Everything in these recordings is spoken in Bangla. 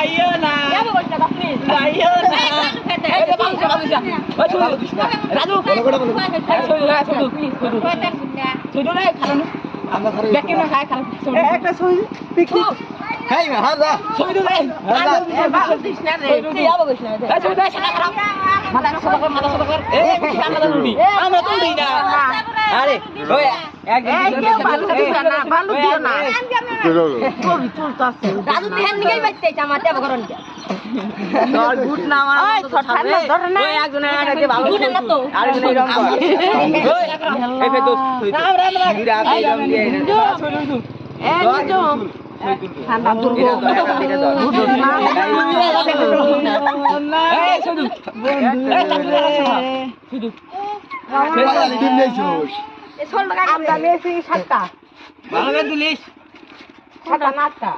যাইও না যাবো কইতা আপনি যাইও না এই যে বাংলা ওই শুরু দিস না রাজু শুরু প্লিজ শুরু শুরু না খারাপ আমরা করে ব্যাকে না খায় খারাপ একটা ছবি পিকনিক খাই না হ্যাঁ যা শুরু না বাংলা দিস না রে যাবো কইছ না এই শুরু না সাদা খারাপ মাথা সরকার এই আমরা তো উড়ি আমরা তো উড়ি না আরে ওই একদম বালু দিও না ছবি তুলতাছে রাজু ধ্যান নিয়ে বাইতে আমার দেব করন তোর গুড না আমার ধরে না ওই একজন আগে ভালো গুড না তো আরেকজন এই রকম ওই এই ফে দোস্ত রাম রাম রাম এই রকম দিয়ে এই নিজো ঠান্ডা করবো এই শুধু শুধু টিম নেইছস আমরা মেসি সাতটা ভালো করে তুলিস সাতটা নাটটা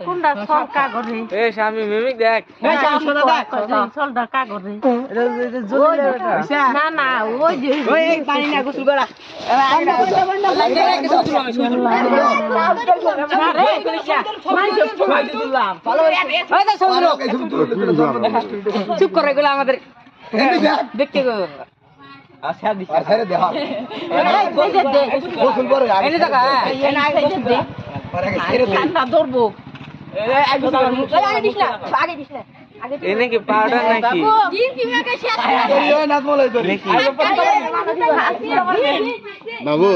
কোনটা সরকা করে এই স্বামী মিমিক দেখ এই সোনা দেখ সলটা কা করে এটা না না ওই যে ওই এই পানি না গোসল করা চুপ করে গেল আমাদের দেখতে আচ্ছা দিস আরে দেখা গোসল করে এনে টাকা ঠান্ডা ধরবো এনে কি পাউডার নাকি না বলে তো নাকি বাবু